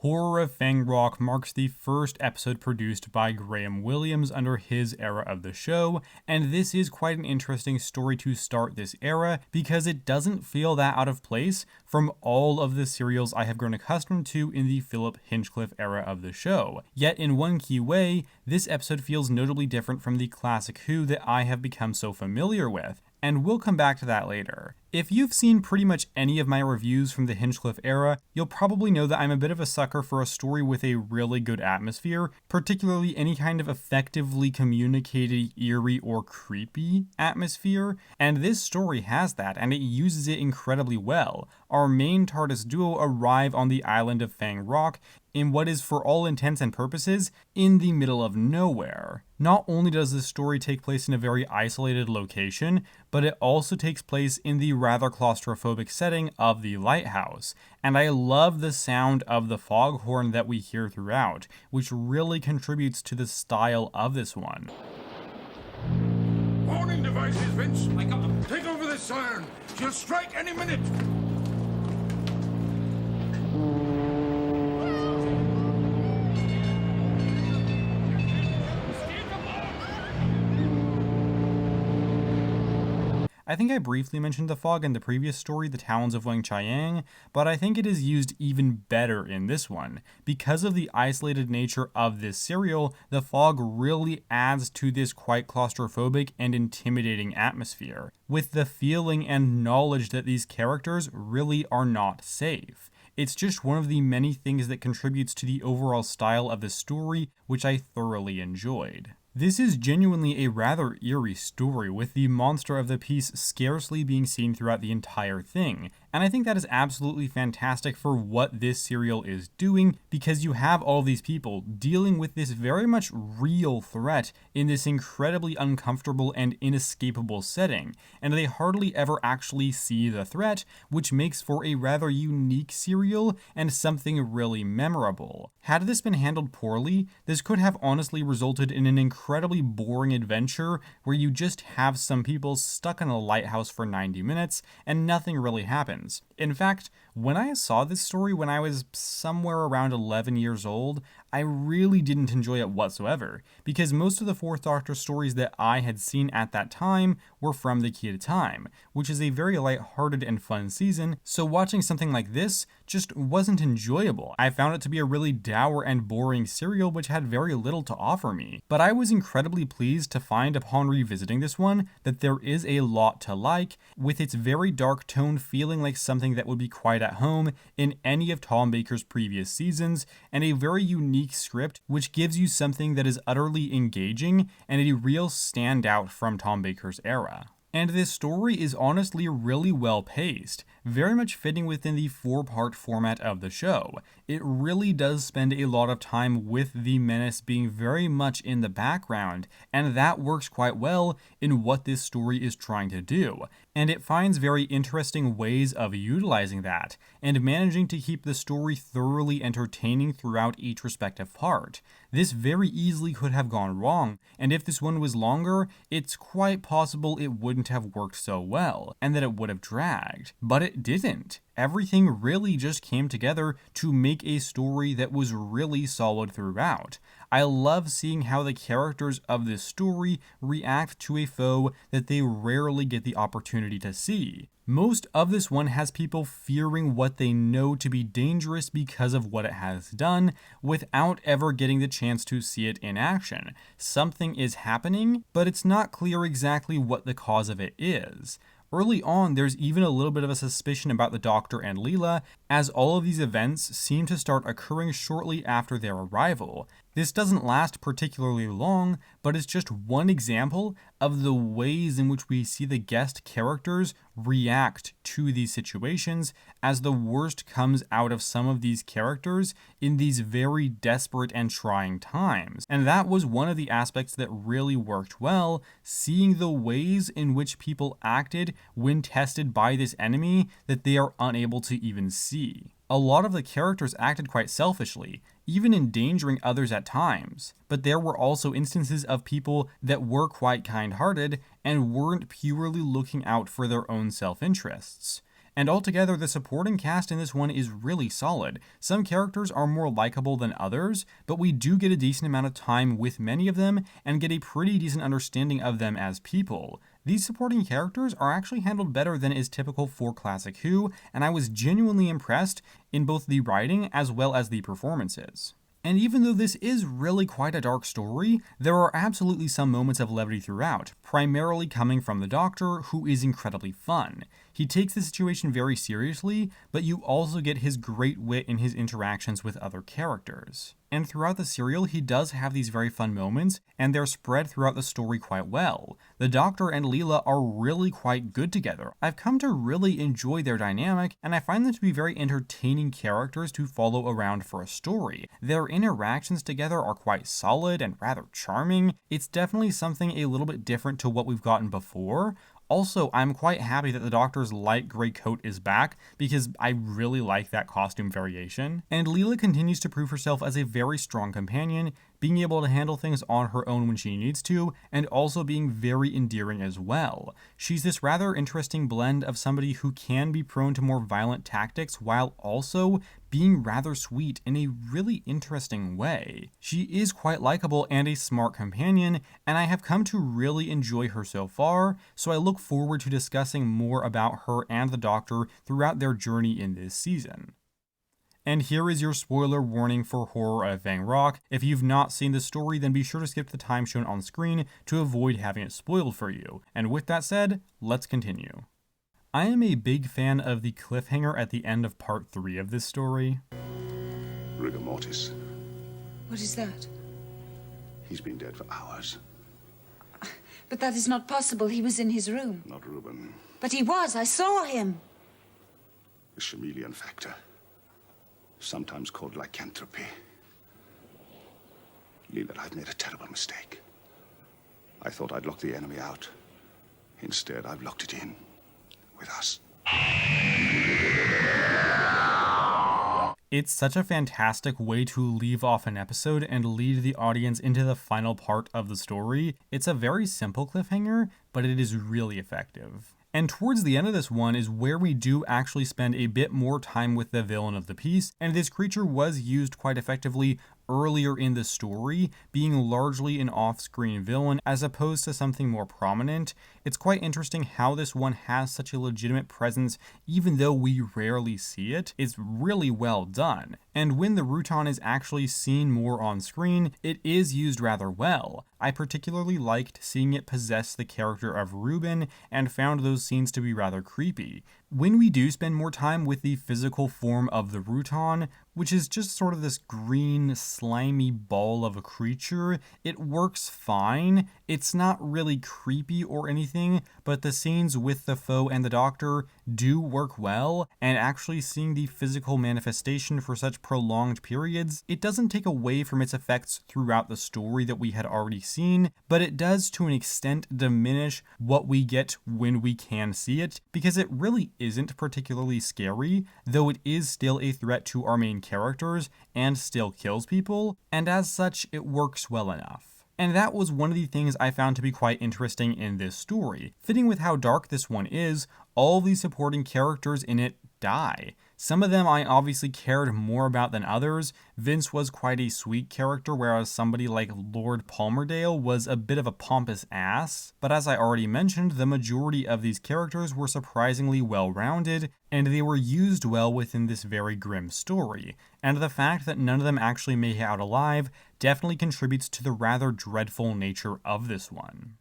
Horror of Fang Rock marks the first episode produced by Graham Williams under his era of the show, and this is quite an interesting story to start this era because it doesn't feel that out of place from all of the serials I have grown accustomed to in the Philip Hinchcliffe era of the show. Yet in one key way, this episode feels notably different from the classic Who that I have become so familiar with, and we'll come back to that later. If you've seen pretty much any of my reviews from the Hinchcliffe era, you'll probably know that I'm a bit of a sucker for a story with a really good atmosphere, particularly any kind of effectively communicated, eerie, or creepy atmosphere, and this story has that, and it uses it incredibly well. Our main TARDIS duo arrive on the island of Fang Rock in what is, for all intents and purposes, in the middle of nowhere. Not only does this story take place in a very isolated location, but it also takes place in the rather claustrophobic setting of the lighthouse. And I love the sound of the foghorn that we hear throughout, which really contributes to the style of this one. Warning devices, Vince! I got them. Take over this siren! She'll strike any minute! I think I briefly mentioned the fog in the previous story, The Talons of Wang Chiang, but I think it is used even better in this one. Because of the isolated nature of this serial, the fog really adds to this quite claustrophobic and intimidating atmosphere, with the feeling and knowledge that these characters really are not safe. It's just one of the many things that contributes to the overall style of the story, which I thoroughly enjoyed. This is genuinely a rather eerie story, with the monster of the piece scarcely being seen throughout the entire thing, and I think that is absolutely fantastic for what this serial is doing, because you have all these people dealing with this very much real threat in this incredibly uncomfortable and inescapable setting, and they hardly ever actually see the threat, which makes for a rather unique serial and something really memorable. Had this been handled poorly, this could have honestly resulted in an incredibly boring adventure where you just have some people stuck in a lighthouse for 90 minutes and nothing really happens. In fact, when I saw this story when I was somewhere around 11 years old, I really didn't enjoy it whatsoever, because most of the Fourth Doctor stories that I had seen at that time were from the Key to Time, which is a very lighthearted and fun season, so watching something like this just wasn't enjoyable. I found it to be a really dour and boring serial which had very little to offer me, but I was incredibly pleased to find upon revisiting this one that there is a lot to like, with its very dark tone feeling like something that would be quite at home in any of Tom Baker's previous seasons, and a very unique script which gives you something that is utterly engaging and a real standout from Tom Baker's era. And this story is honestly really well paced, very much fitting within the 4-part format of the show. It really does spend a lot of time with the menace being very much in the background, and that works quite well in what this story is trying to do. And it finds very interesting ways of utilizing that, and managing to keep the story thoroughly entertaining throughout each respective part. This very easily could have gone wrong, and if this one was longer, it's quite possible it wouldn't have worked so well, and that it would have dragged. But it didn't. Everything really just came together to make a story that was really solid throughout. I love seeing how the characters of this story react to a foe that they rarely get the opportunity to see. Most of this one has people fearing what they know to be dangerous because of what it has done, without ever getting the chance to see it in action. Something is happening, but it's not clear exactly what the cause of it is. Early on, there's even a little bit of a suspicion about the Doctor and Leela, as all of these events seem to start occurring shortly after their arrival. This doesn't last particularly long, but it's just one example of the ways in which we see the guest characters react to these situations as the worst comes out of some of these characters in these very desperate and trying times. And that was one of the aspects that really worked well, seeing the ways in which people acted when tested by this enemy that they are unable to even see. A lot of the characters acted quite selfishly, even endangering others at times, but there were also instances of people that were quite kind-hearted and weren't purely looking out for their own self-interests. And altogether, the supporting cast in this one is really solid. Some characters are more likable than others, but we do get a decent amount of time with many of them and get a pretty decent understanding of them as people. These supporting characters are actually handled better than is typical for Classic Who, and I was genuinely impressed in both the writing as well as the performances. And even though this is really quite a dark story, there are absolutely some moments of levity throughout, primarily coming from the Doctor, who is incredibly fun. He takes the situation very seriously, but you also get his great wit in his interactions with other characters. And throughout the serial, he does have these very fun moments, and they're spread throughout the story quite well. The Doctor and Leela are really quite good together. I've come to really enjoy their dynamic, and I find them to be very entertaining characters to follow around for a story. Their interactions together are quite solid and rather charming. It's definitely something a little bit different to what we've gotten before. Also, I'm quite happy that the Doctor's light grey coat is back, because I really like that costume variation. And Leela continues to prove herself as a very strong companion, being able to handle things on her own when she needs to, and also being very endearing as well. She's this rather interesting blend of somebody who can be prone to more violent tactics while also being rather sweet in a really interesting way. She is quite likable and a smart companion, and I have come to really enjoy her so far, so I look forward to discussing more about her and the Doctor throughout their journey in this season. And here is your spoiler warning for Horror of Fang Rock. If you've not seen the story, then be sure to skip the time shown on screen to avoid having it spoiled for you. And with that said, let's continue. I am a big fan of the cliffhanger at the end of part 3 of this story. Rigor mortis. What is that? He's been dead for hours. But that is not possible. He was in his room. Not Reuben. But he was. I saw him. The chameleon factor. Sometimes called lycanthropy. Leela, I've made a terrible mistake. I thought I'd lock the enemy out. Instead, I've locked it in. With us. It's such a fantastic way to leave off an episode and lead the audience into the final part of the story. It's a very simple cliffhanger, but it is really effective. And towards the end of this one is where we do actually spend a bit more time with the villain of the piece, and this creature was used quite effectively earlier in the story, being largely an off-screen villain as opposed to something more prominent. It's quite interesting how this one has such a legitimate presence even though we rarely see it. It's really well done. And when the Rutan is actually seen more on screen, it is used rather well. I particularly liked seeing it possess the character of Reuben and found those scenes to be rather creepy. When we do spend more time with the physical form of the Rutan, which is just sort of this green, slimy ball of a creature, it works fine. It's not really creepy or anything, but the scenes with the foe and the Doctor do work well, and actually seeing the physical manifestation for such prolonged periods, it doesn't take away from its effects throughout the story that we had already seen, but it does to an extent diminish what we get when we can see it, because it really isn't particularly scary, though it is still a threat to our main characters and still kills people, and as such it works well enough. And that was one of the things I found to be quite interesting in this story. Fitting with how dark this one is, all the supporting characters in it die. Some of them I obviously cared more about than others. Vince was quite a sweet character, whereas somebody like Lord Palmerdale was a bit of a pompous ass. But as I already mentioned, the majority of these characters were surprisingly well-rounded, and they were used well within this very grim story. And the fact that none of them actually make it out alive definitely contributes to the rather dreadful nature of this one.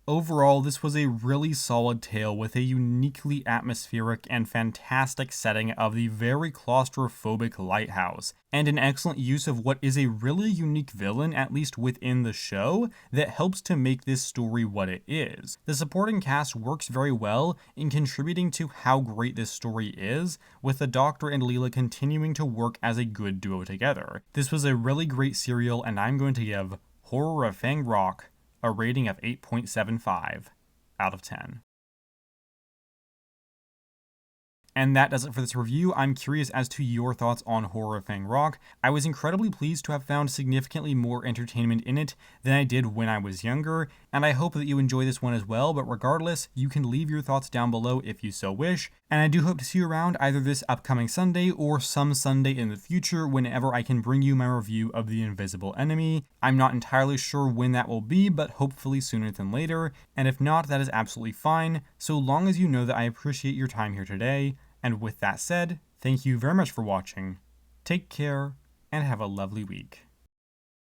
Overall, this was a really solid tale with a uniquely atmospheric and fantastic setting of the very claustrophobic lighthouse, and an excellent use of what is a really unique villain, at least within the show, that helps to make this story what it is. The supporting cast works very well in contributing to how great this story is, with the Doctor and Leela continuing to work as a good duo together. This was a really great serial, and I'm going to give Horror of Fang Rock a rating of 8.75 out of 10. And that does it for this review. I'm curious as to your thoughts on Horror of Fang Rock. I was incredibly pleased to have found significantly more entertainment in it than I did when I was younger, and I hope that you enjoy this one as well, but regardless, you can leave your thoughts down below if you so wish. And I do hope to see you around either this upcoming Sunday or some Sunday in the future whenever I can bring you my review of The Invisible Enemy. I'm not entirely sure when that will be, but hopefully sooner than later, and if not, that is absolutely fine, so long as you know that I appreciate your time here today. And with that said, thank you very much for watching. Take care, and have a lovely week.